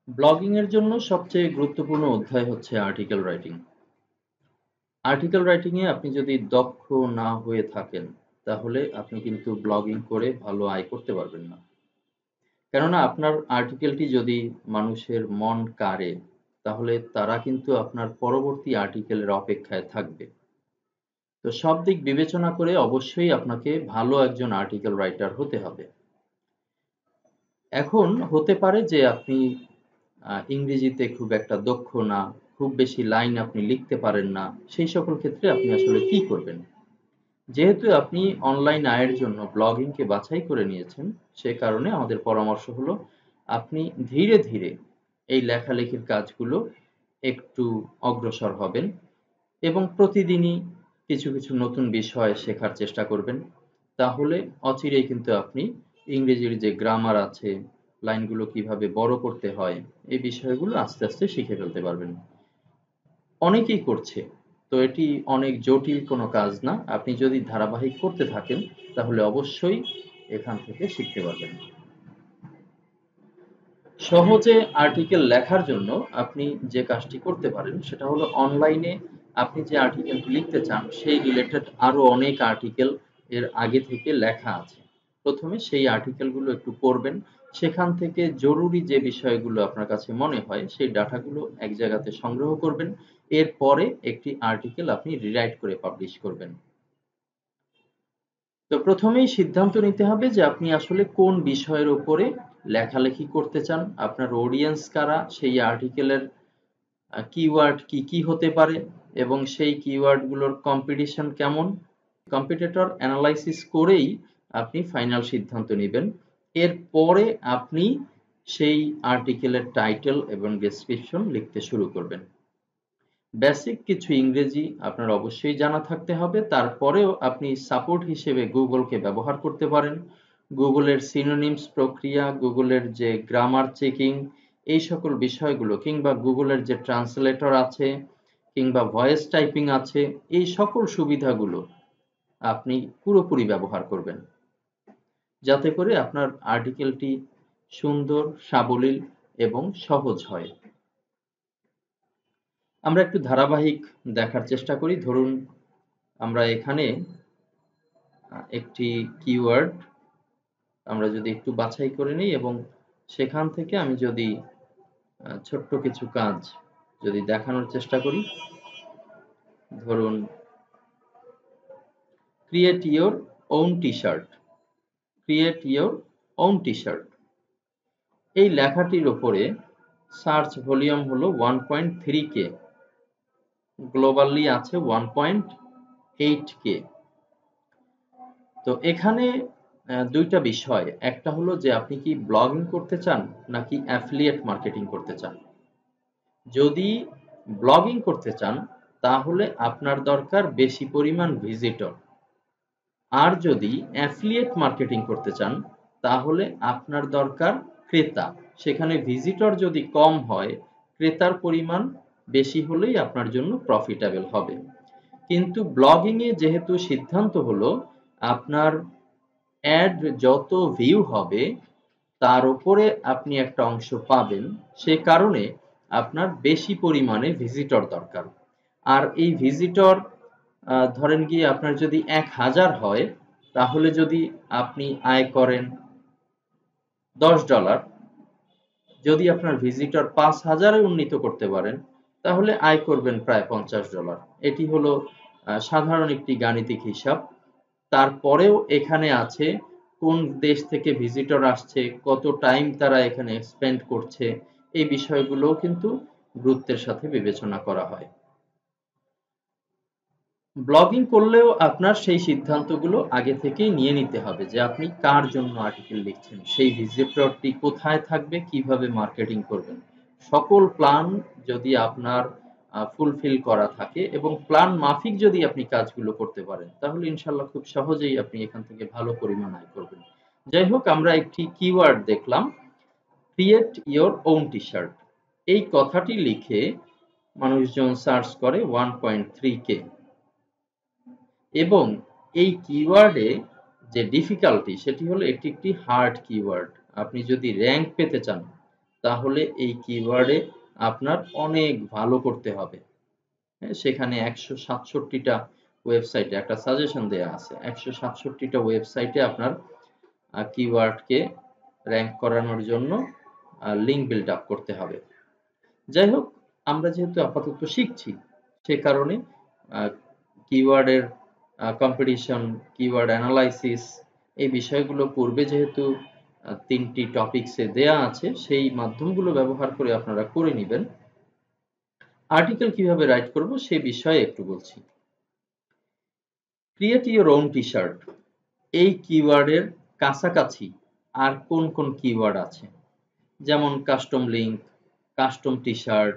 Blogging এর জন্য সবচেয়ে গুরুত্বপূর্ণ অধ্যায় হচ্ছে আর্টিকেল রাইটিং। আর্টিকেল রাইটিং এ আপনি যদি দক্ষ না হয়ে থাকেন, তাহলে আপনি কিন্তু ব্লগিং করে ভালো আয় করতে পারবেন না। কেননা আপনার আর্টিকেলটি যদি মানুষের মন কাড়ে, তাহলে তারা কিন্তু আপনার পরবর্তী আর্টিকেলের অপেক্ষায় থাকবে। তো সব দিক বিবেচনা করে অবশ্যই আপনাকে ভালো একজন আর্টিকেল রাইটার হতে হবে। এখন হতে পারে যে আপনি ইংরেজিতে খুব একটা দক্ষ না, খুব বেশি লাইন আপনি লিখতে পারেন না। সেই সকল ক্ষেত্রে আপনি আসলে কি করবেন? যেহেতু আপনি অনলাইন আয়ের জন্য ব্লগিংকে বাছাই করে নিয়েছেন, সে কারণে আমাদের পরামর্শ হলো আপনি ধীরে ধীরে এই লেখালেখির কাজগুলো একটু অগ্রসর হবেন এবং প্রতিদিনই কিছু কিছু নতুন বিষয় শেখার চেষ্টা করবেন। তাহলে অচিরেই কিন্তু আপনি ইংরেজির যে গ্রামার আছে, লাইনগুলো কিভাবে বড় করতে হয়, এই বিষয়গুলো আস্তে আস্তে শিখে ফেলতে পারবেন। অনেকেই করছে, তো এটি অনেক জটিল কোনো কাজ না। আপনি যদি ধারাবাহিক করতে থাকেন, তাহলে অবশ্যই এখান থেকে শিখতে পারবেন। সহজে আর্টিকেল লেখার জন্য আপনি যে কাজটি করতে পারেন সেটা হলো অনলাইনে আপনি যে আর্টিকেলটি লিখতে চান সেই রিলেটেড আরো অনেক আর্টিকেল এর আগে থেকে লেখা আছে। প্রথমে সেই আর্টিকেলগুলো একটু পড়বেন, সেখান থেকে জরুরি যে বিষয়গুলো আপনার কাছে মনে হয় সেই ডাটাগুলো এক জায়গাতে সংগ্রহ করবেন। এরপরে একটি আর্টিকেল আপনি রিরাইট করে পাবলিশ করবেন। তো প্রথমেই সিদ্ধান্ত নিতে হবে যে আপনি আসলে কোন বিষয়ের উপরে লেখালেখি করতে চান, আপনার অডিয়েন্স কারা, সেই আর্টিকেলের কিওয়ার্ড কি কি হতে পারে এবং সেই কিওয়ার্ডগুলোর কম্পিটিশন কেমন। কম্পিটিটর অ্যানালাইসিস করেই আপনি ফাইনাল সিদ্ধান্ত নেবেন। এরপরে আপনি সেই আর্টিকেলের টাইটেল এবং ডেসক্রিপশন লিখতে শুরু করবেন। বেসিক কিছু ইংরেজি আপনার অবশ্যই জানা থাকতে হবে। তারপরেও আপনি সাপোর্ট হিসেবে গুগলকে ব্যবহার করতে পারেন। গুগলের সিনোনিমস প্রক্রিয়া, গুগলের যে গ্রামার চেকিং, এই সকল বিষয়গুলো, কিংবা গুগলের যে ট্রান্সলেটর আছে, কিংবা ভয়েস টাইপিং আছে, এই সকল সুবিধাগুলো আপনি পুরোপুরি ব্যবহার করবেন, যাতে করে আপনার আর্টিকেলটি সুন্দর, সাবলীল এবং সহজ হয়। আমরা একটু ধারাবাহিক দেখার চেষ্টা করি। ধরুন, আমরা এখানে একটি কিওয়ার্ড আমরা যদি একটু বাছাই করে নিই এবং সেখান থেকে আমি যদি ছোট্ট কিছু কাজ যদি দেখানোর চেষ্টা করি। ধরুন, create your own T-shirt, create your own T-shirt, এই লেখাটির উপরে সার্চ ভলিউম হলো 1.3K, গ্লোবালি আছে 1.8K। তো এখানে দুইটা বিষয়, একটা হলো যে আপনি কি ব্লগিং করতে চান নাকি অ্যাফিলিয়েট মার্কেটিং করতে চান। যদি ব্লগিং করতে চান, তাহলে আপনার দরকার বেশি পরিমাণ ভিজিটর। আর যদি অ্যাফিলিয়েট মার্কেটিং করতে চান, তাহলে আপনার দরকার ক্রেতা। সেখানে ভিজিটর যদি কম হয়, ক্রেতার পরিমাণ বেশি হলেই আপনার জন্য প্রফিটেবল হবে। কিন্তু ব্লগিং এ যেহেতু সিদ্ধান্ত হলো আপনার অ্যাড যত ভিউ হবে তার উপরে আপনি একটা অংশ পাবেন, সে কারণে আপনার বেশি পরিমাণে ভিজিটর দরকার। আর এই ভিজিটর ধরেন গিয়ে আপনার যদি 1000 হয়, তাহলে যদি আপনি আয় করেন $10, যদি আপনার ভিজিটর 5000-এ উন্নীত করতে পারেন, তাহলে আয় করবেন প্রায় $50। এটি হলো সাধারণ একটি গাণিতিক হিসাব। তারপরেও এখানে আছে কোন দেশ থেকে ভিজিটর আসছে, কত টাইম তারা এখানে স্পেন্ড করছে, এই বিষয়গুলোও কিন্তু গুরুত্বের সাথে বিবেচনা করা হয়। ব্লগিং করলেও আপনার সেই সিদ্ধান্তগুলো আগে থেকেই নিয়ে নিতে হবে যে আপনি কার জন্য আর্টিকেল লিখছেন, সেই ভিজিটরটি কোথায় থাকবে, কিভাবে মার্কেটিং করবেন। সকল প্ল্যান যদি আপনার ফুলফিল করা থাকে এবং প্ল্যান মাফিক যদি আপনি কাজগুলো করতে পারেন, তাহলে ইনশাল্লাহ খুব সহজেই আপনি এখান থেকে ভালো পরিমাণ আয় করবেন। যাই হোক, আমরা একটি কিওয়ার্ড দেখলাম, ক্রিয়েট ইওর ওন টি-শার্ট। এই কথাটি লিখে মানুষজন সার্চ করে 1.3K, এবং এই কিওয়ার্ডে যে ডিফিকাল্টি সেটি হলো এটি একটি হার্ড কিওয়ার্ড। আপনি যদি র্যাঙ্ক পেতে চান, তাহলে এই কিওয়ার্ডে আপনার অনেক ভালো করতে হবে। সেখানে 167টা ওয়েবসাইটে একটা সাজেশন দেয়া আছে। 167টা ওয়েবসাইটে আপনার কিওয়ার্ডকে র‍্যাংক করানোর জন্য লিঙ্ক বিল্ড আপ করতে হবে। যাই হোক, আমরা যেহেতু আপাতত শিখছি, সে কারণে কিওয়ার্ডের কম্পিটিশন, কিওয়ার্ড অ্যানালাইসিস এই বিষয়গুলো পূর্বে যেহেতু 3টি টপিকসে দেয়া আছে, সেই মাধ্যমগুলো ব্যবহার করে আপনারা করে নিবেন। আর্টিকেল কিভাবে রাইট করব সে বিষয়ে একটু বলছি। ক্রিয়েট ইওর ওন টি-শার্ট, এই কিওয়ার্ডের কাছাকাছি আর কোন কোন কিওয়ার্ড আছে, যেমন কাস্টম লিঙ্ক, কাস্টম টি-শার্ট,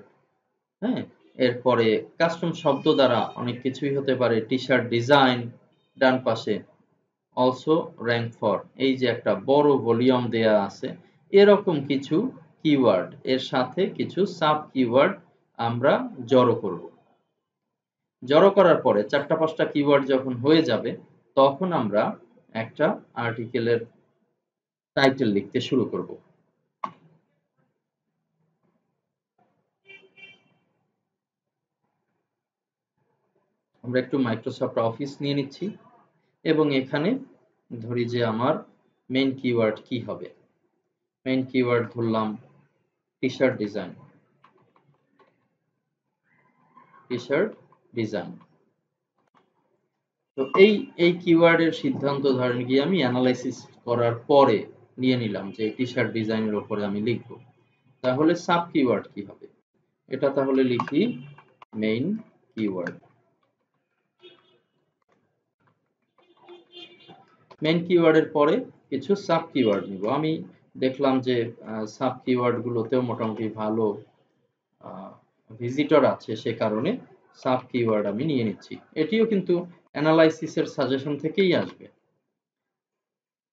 হ্যাঁ, এরপরে কাস্টম শব্দ দ্বারা অনেক কিছুই হতে পারে, টি-শার্ট ডিজাইন ডান পাশে, অলসো র‍্যাংক ফর, এই যে একটা বড় ভলিউম দেয়া আছে, এরকম কিছু কিওয়ার্ড, এর সাথে কিছু সাব কিওয়ার্ড আমরা জড়ো করব। জড়ো করার পরে 4টা-5টা কিওয়ার্ড যখন হয়ে যাবে, তখন আমরা একটা আর্টিকেলের টাইটেল লিখতে শুরু করব। আমরা একটু মাইক্রোসফট অফিস নিয়ে নিচ্ছি এবং এখানে ধরি যে আমার মেইন কিওয়ার্ড কি হবে। মেইন কিওয়ার্ড ধরলাম টি-শার্ট ডিজাইন, টি-শার্ট ডিজাইন। তো এই কিওয়ার্ডের সিদ্ধান্ত ধরেন গিয়ে আমি অ্যানালাইসিস করার পরে নিয়ে নিলাম যে টি-শার্ট ডিজাইনের উপরে আমি লিখব। তাহলে সাব কিওয়ার্ড কি হবে? এটা তাহলে লিখি মেইন কিওয়ার্ড। মেইন কিওয়ার্ডের পরে কিছু সাব কিওয়ার্ড নিব। আমি দেখলাম যে সাব কিওয়ার্ড গুলোতেও মোটামুটি ভালো ভিজিটর আছে, সে কারণে সাব কিওয়ার্ড আমি নিয়ে নিচ্ছি। এটিও কিন্তু অ্যানালাইসিসের সাজেশন থেকেই আসবে।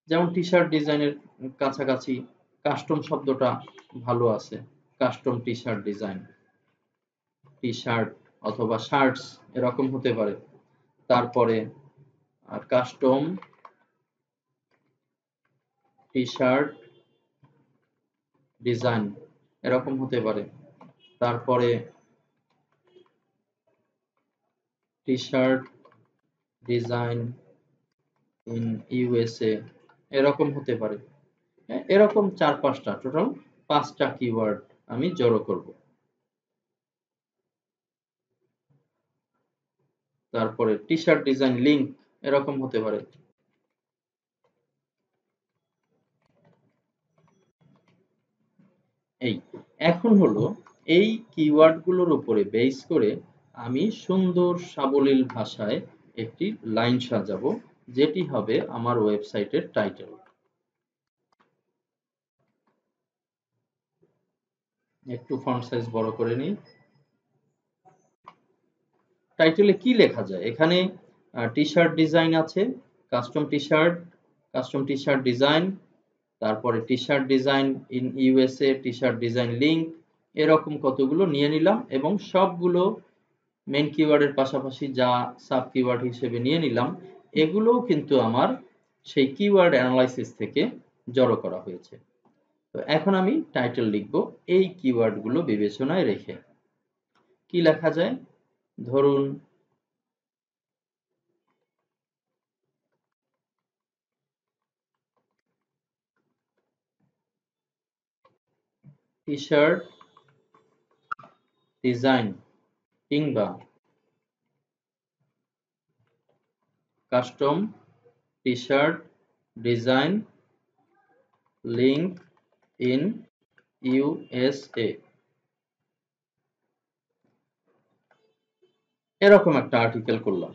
যেমন টি-শার্ট ডিজাইনের কাছাকাছি কাস্টম শব্দটা ভালো আছে, কাস্টম টি-শার্ট ডিজাইন, টি-শার্ট অথবা শার্টস এরকম হতে পারে। তারপরে কাস্টম টি-শার্ট ডিজাইন এরকম হতে পারে। তারপরে টি-শার্ট ডিজাইন ইন ইউএসএ এরকম হতে পারে। এরকম 4-5টা, টোটাল 5টা কিওয়ার্ড আমি জড়ো করব। তারপরে টি-শার্ট ডিজাইন লিংক এরকম হতে পারে। এখন হলো এই কিওয়ার্ড গুলোর উপরে বেস করে আমি সুন্দর সাবলীল ভাষায় একটি লাইন সাজাবো, যেটি হবে আমার ওয়েবসাইটের টাইটেল। একটু ফন্ট সাইজ বড় করে নিই। টাইটেলে কি লেখা যায়? এখানে টি-শার্ট ডিজাইন আছে, কাস্টম টি-শার্ট ডিজাইন, তারপরে T-shirt design in USA, T-shirt design link, এরকম কতগুলো নিয়ে নিলাম এবং সবগুলো মেইন কিওয়ার্ডের পাশাপাশি যা সাব কিওয়ার্ড হিসেবে নিয়ে নিলাম, এগুলোও কিন্তু আমার সেই কিওয়ার্ড অ্যানালাইসিস থেকে জড়ো করা হয়েছে। তো এখন আমি টাইটেল লিখব এই কিওয়ার্ডগুলো বিবেচনায় রেখে। কি লেখা যায়? ধরুন টি-শার্ট ডিজাইন কিংবা custom T-shirt design link in USA, এরকম একটা আর্টিকেল করলাম।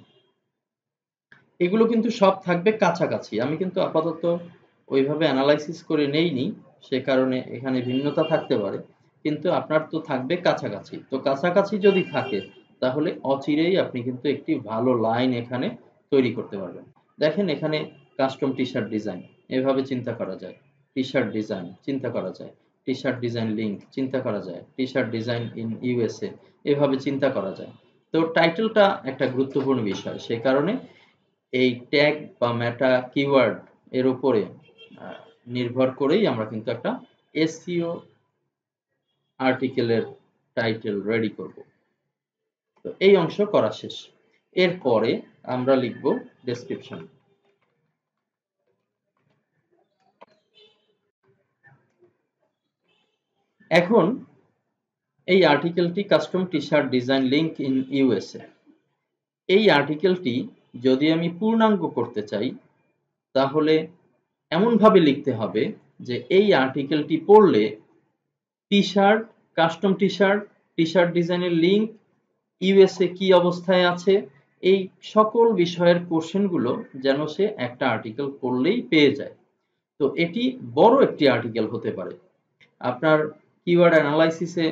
এগুলো কিন্তু সব থাকবে কাছাকাছি। আমি কিন্তু আপাতত ওইভাবে অ্যানালাইসিস করে নেইনি, সে কারণে এখানে ভিন্নতা থাকতে পারে, কিন্তু আপনার তো থাকবে কাছাকাছি। তো কাছাকাছি যদি থাকে তাহলে অচিরেই আপনি কিন্তু একটি ভালো লাইন এখানে তৈরি করতে পারবেন। দেখেন এখানে কাস্টম টি-শার্ট ডিজাইন এভাবে চিন্তা করা যায়, টি-শার্ট ডিজাইন চিন্তা করা যায়, টি-শার্ট ডিজাইন লিংক চিন্তা করা যায়, টি-শার্ট ডিজাইন ইন ইউএসএ এভাবে চিন্তা করা যায়। তো টাইটেলটা একটা গুরুত্বপূর্ণ বিষয়, সে কারণে এই ট্যাগ বা মেটা কিওয়ার্ড এর উপরে নির্ভর করেই আমরা কিন্তু একটা এসইও আর্টিকেলের টাইটেল রেডি করব। তো এই অংশ করা শেষ। এরপরে আমরা লিখব ডেসক্রিপশন। এখন এই আর্টিকেলটি custom T shirt design link in USA, এই আর্টিকেলটি যদি আমি পূর্ণাঙ্গ করতে চাই তাহলে এমনভাবে লিখতে হবে যে এই আর্টিকেলটি পড়লে T shirt, custom T shirt, T shirt ডিজাইনের লিংক, ইউএসএ কি অবস্থায় আছে, এই সকল বিষয়ের কোশ্চেনগুলো যেন সে একটা আর্টিকেল পড়লেই পেয়ে যায়। তো এটি বড় একটি আর্টিকেল হতে পারে। আপনার কিওয়ার্ড অ্যানালাইসিসে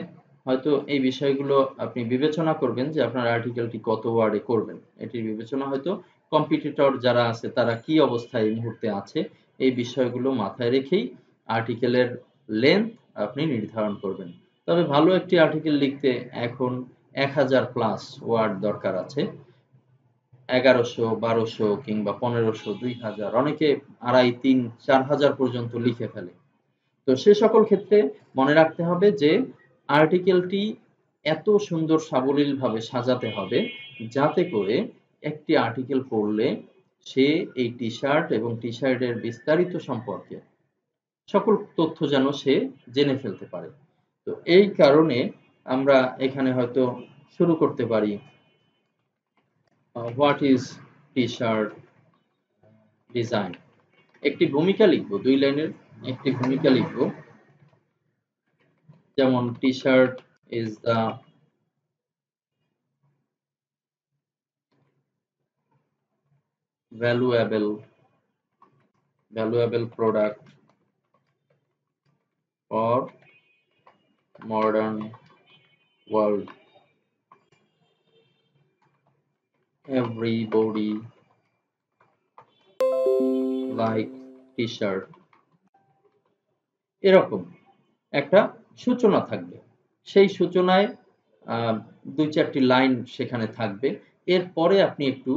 হয়তো এই বিষয়গুলো আপনি বিবেচনা করবেন যে আপনার আর্টিকেলটি কত ওয়ার্ডে করবেন। এটির বিবেচনা হয়তো কম্পিটিটর যারা আছে তারা কি অবস্থায় এই মুহূর্তে আছে এই বিষয়গুলো মাথায় রেখেই আর্টিকেলের লেন্থ আপনি নির্ধারণ করবেন। তবে ভালো একটি আর্টিকেল লিখতে এখন 1000 প্লাস ওয়ার্ড দরকার আছে। 1100, 1200 কিংবা 1500, 2000, অনেকে 2500, 3000, 4000 পর্যন্ত লিখে ফেলে। তো সে সকল ক্ষেত্রে মনে রাখতে হবে যে আর্টিকেলটি এত সুন্দর সাবলীলভাবে সাজাতে হবে যাতে করে একটি আর্টিকেল পড়লে সে এই টি শার্ট এবং টি শার্টের বিস্তারিত সম্পর্কে সকল তথ্য যেন সে জেনে ফেলতে পারে। তো এই কারণে আমরা এখানে হয়তো শুরু করতে পারি what is T shirt design. একটি ভূমিকা লিখব, 2 লাইনের একটি ভূমিকা লিখব, যেমন T shirt is the valuable product for modern world. Everybody like t-shirt. এরকম একটা সূচনা থাকবে। সেই সূচনায় 2-4টি লাইন সেখানে থাকবে। এরপরে আপনি একটু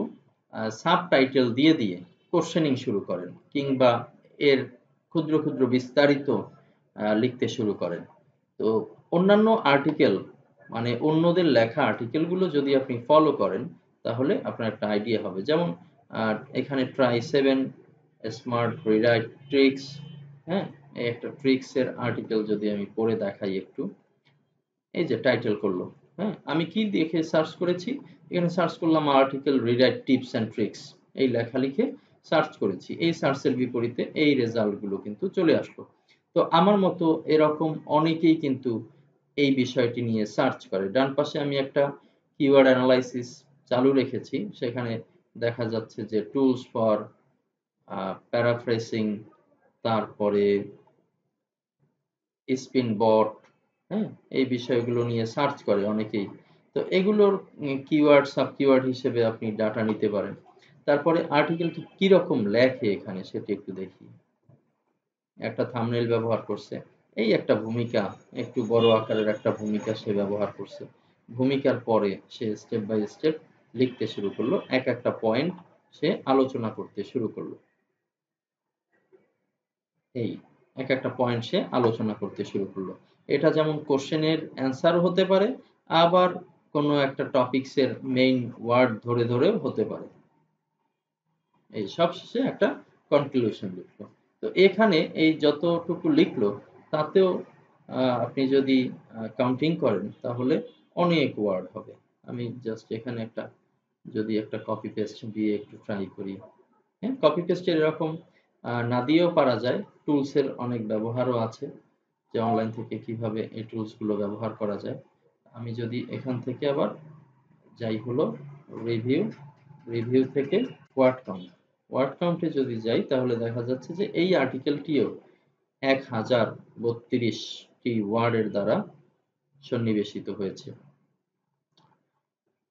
সাবটাইটেল দিয়ে দিয়ে কোশ্চেনিং শুরু করেন কিংবা এর ক্ষুদ্র ক্ষুদ্র বিস্তারিত লিখতে শুরু করেন। তো অন্যান্য আর্টিকেল মানে অন্যদের লেখা আর্টিকেলগুলো যদি আপনি ফলো করেন তাহলে আপনার একটা আইডিয়া হবে। যেমন এখানে ট্রাই 7 স্মার্ট রিরাইট ট্রিক্স, হ্যাঁ, এই একটা ট্রিক্স এর আর্টিকেল যদি আমি পড়ে দেখাই একটু। এই যে টাইটেল করলো, হ্যাঁ, আমি কি দেখে সার্চ করেছি, এখানে সার্চ করলাম article rewrite tips and tricks, এই লেখা লিখে সার্চ করেছি। এই সার্চের বিপরীতে এই রেজাল্ট গুলো কিন্তু চলে আসলো। তো আমার মতো এরকম অনেকেই কিন্তু এই বিষয়টি নিয়ে সার্চ করে। ডান পাশে আমি একটা কিওয়ার্ড অ্যানালাইসিস চালু রেখেছি, সেখানে দেখা যাচ্ছে যে টুলস ফর প্যারাফ্রেসিং, তারপরে স্পিন বট, হ্যাঁ, এই বিষয়গুলো নিয়ে সার্চ করে অনেকেই। তো এগুলোর কিওয়ার্ড সাব কিওয়ার্ড হিসেবে আপনি ডাটা নিতে পারেন। তারপরে আর্টিকেলটি কি রকম লেখে এখানে সেটি একটু দেখি। একটা থাম্বনেল ব্যবহার করছে, এই একটা ভূমিকা, একটু বড় আকারের একটা ভূমিকা সে ব্যবহার করছে। ভূমিকার পরে সে স্টেপ বাই স্টেপ লিখতে শুরু করলো, এক একটা পয়েন্ট সে আলোচনা করতে শুরু করলো। এই এক একটা পয়েন্ট সে আলোচনা করতে শুরু করলো। এটা যেমন কোশ্চেনের অ্যান্সার হতে পারে, আবার কোনো একটা টপিকসের মেইন ওয়ার্ড ধরে ধরেও হতে পারে। এই সবশেষে একটা কনক্লুশন লিখলো। তো এখানে এই যতটুকু লিখলো তাতেও আপনি যদি কাউন্টিং করেন তাহলে অনেক ওয়ার্ড হবে। আমি জাস্ট এখানে একটা যদি একটা কপি পেস্ট দিয়ে একটু ট্রাই করি। হ্যাঁ, কপি পেস্টের এরকম না দিয়েও পারা যায়, টুলসের অনেক ব্যবহারও আছে যে অনলাইন থেকে কিভাবে এই টুলসগুলো ব্যবহার করা যায়। আমি যদি এখান থেকে আবার যাই হলো রিভিউ থেকে ওয়ার্ড কাউন্টে যদি যাই তাহলে দেখা যাচ্ছে যে এই আর্টিকেলটিও 1032টি ওয়ার্ডের দ্বারা সন্নিবেশিত হয়েছে।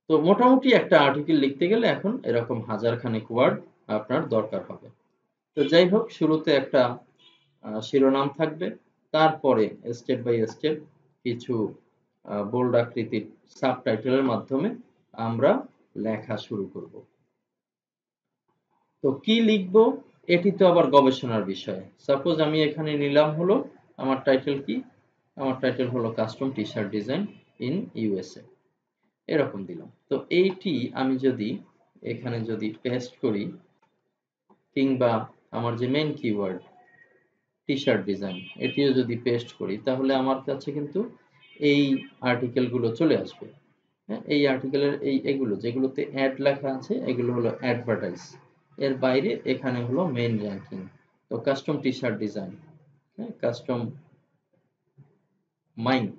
তো মোটামুটি একটা আর্টিকেল লিখতে গেলে এখন এরকম 1000 খানেক ওয়ার্ড আপনার দরকার হবে। তো যাই হোক, শুরুতে একটা শিরোনাম থাকবে, তারপরে স্টেপ বাই স্টেপ কিছু বোল্ড আকৃতির সাবটাইটেলের মাধ্যমে আমরা লেখা শুরু করব। তো কি লিখব এটি তো আবার গবেষণার বিষয়। সাপোজ আমি এখানে নিলাম হলো আমার টাইটেল কি, আমার টাইটেল হলো custom T shirt design in USA, এরকম দিলাম। তো এইটি আমি যদি এখানে যদি পেস্ট করি, কিংবা আমার যে মেইন কিওয়ার্ড টি শার্ট ডিজাইন এটিও যদি পেস্ট করি, তাহলে আমার কাছে কিন্তু এই আর্টিকেলগুলো চলে আসবে। হ্যাঁ, এই আর্টিকেলের এগুলো যেগুলোতে অ্যাড লেখা আছে এগুলো হলো অ্যাডভার্টাইজ, এর বাইরে এখানে হলো মেইন র্যাঙ্কিং। তো কাস্টম টি শার্ট ডিজাইন, হ্যাঁ, কাস্টম মাইন্ড,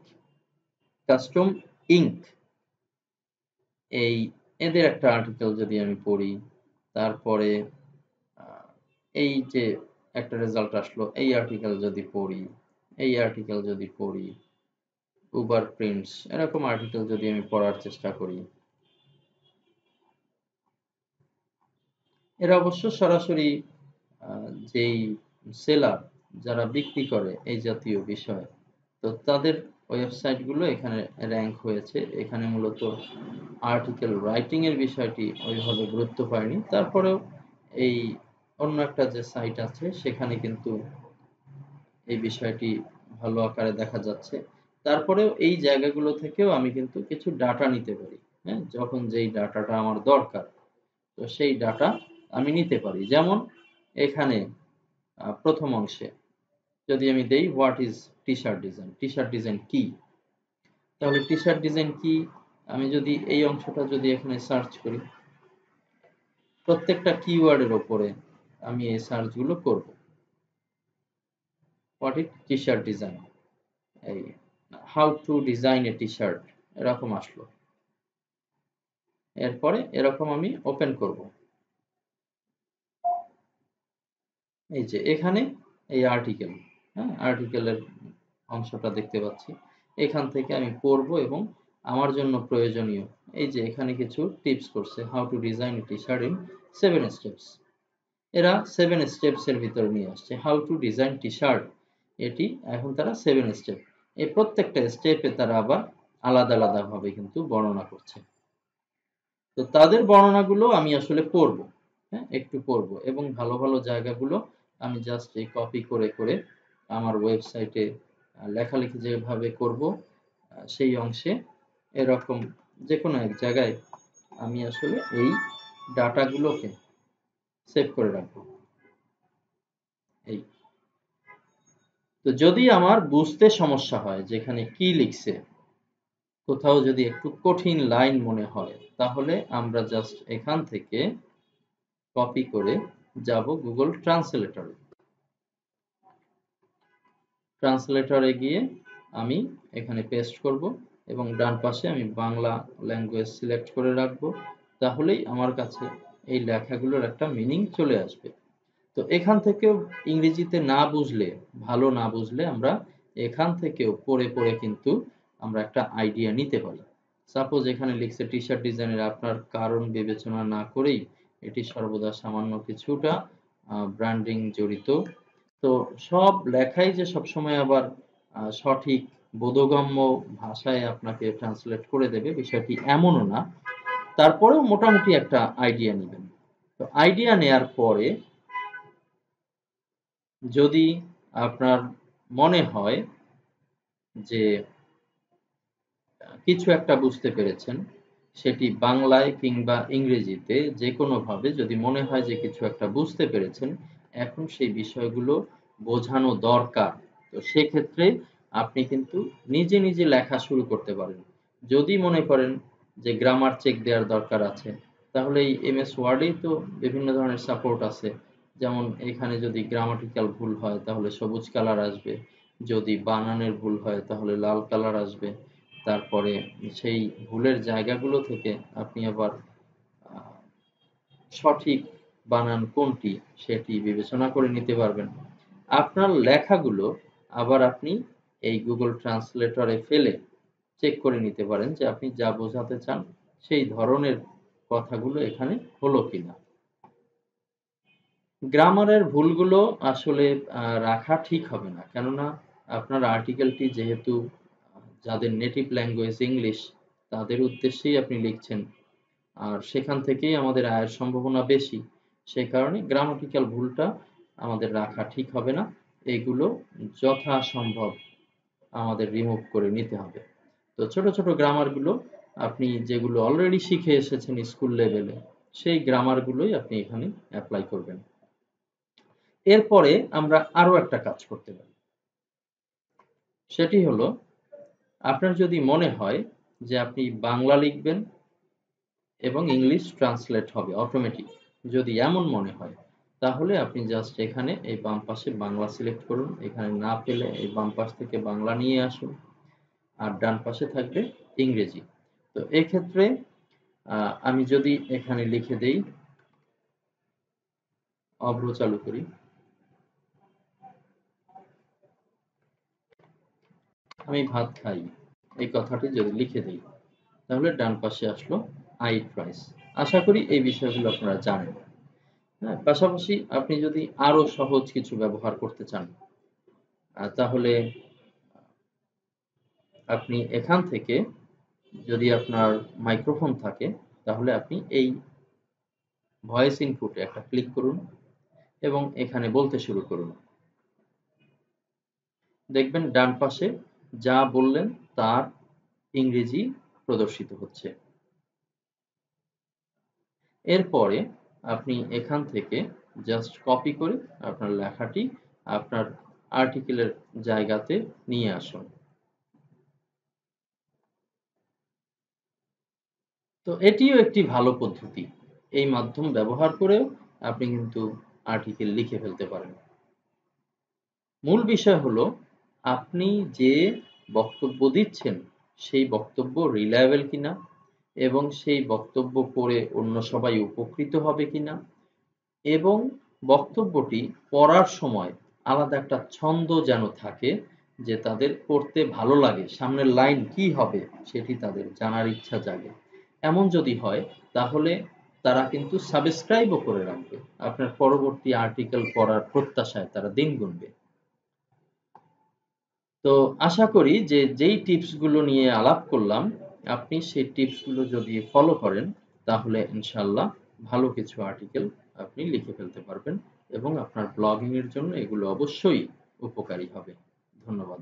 কাস্টম ইঙ্ক, এই এদের একটা আর্টিকেল যদি আমি পড়ি, তারপরে এই যে একটা রেজাল্ট আসলো, এই আর্টিকেল যদি পড়ি, এই আর্টিকেল যদি পড়ি, উবার প্রিন্টস, এরকম আর্টিকেল যদি আমি পড়ার চেষ্টা করি, এরা অবশ্য সরাসরি যেই সেলার যারা বিক্রি করে এই জাতীয় বিষয়, তো তাদের ওয়েবসাইটগুলো এখানে র্যাঙ্ক হয়েছে। এখানে মূলত আর্টিকেল রাইটিং এর বিষয়টি ওইভাবে গুরুত্ব পায়নি। তারপরেও এই অন্য একটা যে সাইট আছে সেখানে কিন্তু এই বিষয়টি ভালো আকারে দেখা যাচ্ছে। তারপরেও এই জায়গাগুলো থেকেও আমি কিন্তু কিছু ডাটা নিতে পারি। হ্যাঁ, যখন যেই ডাটাটা আমার দরকার, তো সেই ডাটা আমি নিতে পারি। যেমন এখানে প্রথম অংশে যদি আমি দেই what is T shirt design, T shirt design কি, তাহলে টি শার্ট ডিজাইন কি আমি যদি এই অংশটা যদি এখানে সার্চ করি, প্রত্যেকটা কিওয়ার্ডের ওপরে আমি এই সার্চগুলো করব। What is T shirt design, এই how to design a T shirt, এরকম আসলো। এরপরে এরকম আমি ওপেন করব। এই যে এখানে এই আর্টিকেল, হ্যাঁ, আর্টিকেলের অংশটা দেখতে পাচ্ছি। এখান থেকে আমি পড়ব এবং আমার জন্য প্রয়োজনীয় এই যে এখানে কিছু টিপস করছে, how to design a T shirt in 7 steps. এরা 7 স্টেপস এর ভিতরে নিয়ে আসছে how to design T shirt, এটি এখন তারা 7 স্টেপ, এই প্রত্যেকটা স্টেপে তারা আবার আলাদা আলাদা ভাবে কিন্তু বর্ণনা করছে। তো তাদের বর্ণনাগুলো আমি আসলে পড়ব, হ্যাঁ, একটু পড়ব এবং ভালো ভালো জায়গাগুলো আমি জাস্ট এই কপি করে করে আমার ওয়েবসাইটে লেখালেখি যেভাবে করব সেই অংশে এরকম যে কোনো এক জায়গায় আমি আসলে এই ডাটাগুলোকে সেভ করে রাখবো। এই তো যদি আমার বুঝতে সমস্যা হয় যেখানে কি লিখছে, কোথাও যদি একটু কঠিন লাইন মনে হয়, তাহলে আমরা জাস্ট এখান থেকে কপি করে যাব গুগল ট্রান্সলেটরে। ট্রান্সলেটরে গিয়ে আমি এখানে পেস্ট করব এবং ডান পাশে আমি বাংলা ল্যাঙ্গুয়েজ সিলেক্ট করে রাখব। তাহলেই আমার কাছে এই লেখাগুলোর একটা মিনিং চলে আসবে। তো এখান থেকেও ইংরেজিতে না বুঝলে, ভালো না বুঝলে আমরা এখান থেকেও পড়ে পড়ে কিন্তু আমরা একটা আইডিয়া নিতে পারি। সাপোজ এখানে লিখছে টি শার্ট ডিজাইনের, আপনার কারণ বিবেচনা না করেই এটি সর্বদা সামান্য কিছুটা ব্র্যান্ডিং জড়িত। তো সব লেখাই যে সবসময় আবার সঠিক বোধগম্য ভাষায় আপনাকে ট্রান্সলেট করে দেবে বিষয়টি এমনও না। তারপরেও মোটামুটি একটা আইডিয়া নেবেন। তো আইডিয়া নেয়ার পরে যদি আপনার মনে হয় যে কিছু একটা বুঝতে পেরেছেন, সেটি বাংলায় কিংবা ইংরেজিতে যে কোনোভাবে যদি মনে হয় যে কিছু একটা বুঝতে পেরেছেন, এখন সেই বিষয়গুলো বোঝানো দরকার। তো সেক্ষেত্রে আপনি কিন্তু নিজে নিজে লেখা শুরু করতে পারেন। যদি মনে করেন যে গ্রামার চেক দেওয়ার দরকার আছে, তাহলে এই এমএস ওয়ার্ডেই তো বিভিন্ন ধরনের সাপোর্ট আছে। যেমন এখানে যদি গ্রামাটিক্যাল ভুল হয় তাহলে সবুজ কালার আসবে, যদি বানানের ভুল হয় তাহলে লাল কালার আসবে। তারপরে সেই ভুলের জায়গাগুলো থেকে আপনি আবার সঠিক বানান কোনটি সেটি বিবেচনা করে নিতে পারবেন। আপনার লেখাগুলো আবার আপনি এই গুগল ট্রান্সলেটরে ফেলে চেক করে নিতে পারেন যে আপনি যা বোঝাতে চান সেই ধরনের কথাগুলো এখানে হলো কিনা। গ্রামারের ভুলগুলো আসলে রাখা ঠিক হবে না, কেননা আপনার আর্টিকেলটি যেহেতু যাদের নেটিভ ল্যাঙ্গুয়েজ ইংলিশ তাদের উদ্দেশ্যেই আপনি লিখছেন, আর সেখান থেকেই আমাদের আয়ের সম্ভাবনা বেশি। সেই কারণে গ্রামাটিক্যাল ভুলটা আমাদের রাখা ঠিক হবে না। এগুলো যথাসম্ভব আমাদের রিমুভ করে নিতে হবে। তো ছোট ছোট গ্রামারগুলো আপনি যেগুলো অলরেডি শিখে এসেছেন স্কুল লেভেলে, সেই গ্রামারগুলোই আপনি এখানে অ্যাপ্লাই করবেন। এরপরে আমরা আরো একটা কাজ করতে পারি। সেটি হলো, আপনার যদি মনে হয় যে আপনি বাংলা লিখবেন এবং ইংলিশ ট্রান্সলেট হবে অটোমেটিক, যদি এমন মনে হয়, তাহলে আপনি জাস্ট এখানে এই বাম পাশে বাংলা সিলেক্ট করুন। এখানে না পেলে এই বাম পাশ থেকে বাংলা নিয়ে আসুন, আর ডান পাশে থাকবে ইংরেজি। তো এক্ষেত্রে আমি যদি এখানে লিখে দেই, অভ্র চালু করি, আমি ভাত খাই, এই কথাটি যদি লিখে দিই, তাহলে ডান পাশে আসলো আই ইট রাইস। আশা করি এই বিষয়গুলো আপনারা জানেন। হ্যাঁ, পাশাপাশি আপনি যদি আরো সহজ কিছু ব্যবহার করতে চান, তাহলে আপনি এখান থেকে, যদি আপনার মাইক্রোফোন থাকে, তাহলে আপনি এই ভয়েস ইনপুটে একটা ক্লিক করুন এবং এখানে বলতে শুরু করুন। দেখবেন ডান পাশে যা বললেন তার ইংরেজি প্রদর্শিত হচ্ছে। এরপরে আপনি এখান থেকে জাস্ট কপি করে আপনার লেখাটি আপনার আর্টিকেলের জায়গাতে নিয়ে আসুন। তো এটিও একটি ভালো পদ্ধতি। এই মাধ্যম ব্যবহার করেও আপনি কিন্তু আর্টিকেল লিখে ফেলতে পারেন। মূল বিষয় হলো, আপনি যে বক্তব্য দিচ্ছেন সেই বক্তব্য রিলায়েবল কিনা, এবং সেই বক্তব্য পড়ে অন্য সবাই উপকৃত হবে কিনা, এবং বক্তব্যটি পড়ার সময় আলাদা একটা ছন্দ যেন থাকে, যে তাদের পড়তে ভালো লাগে, সামনের লাইন কি হবে সেটি তাদের জানার ইচ্ছা জাগে। এমন যদি হয়, তাহলে তারা কিন্তু সাবস্ক্রাইবও করে রাখবে, আপনার পরবর্তী আর্টিকেল পড়ার প্রত্যাশায় তারা দিন গুনবে। তো আশা করি যে যেই টিপসগুলো নিয়ে আলাপ করলাম, আপনি সেই টিপসগুলো যদি ফলো করেন, তাহলে ইনশাল্লাহ ভালো কিছু আর্টিকেল আপনি লিখে ফেলতে পারবেন এবং আপনার ব্লগিং এর জন্য এগুলো অবশ্যই উপকারী হবে। ধন্যবাদ।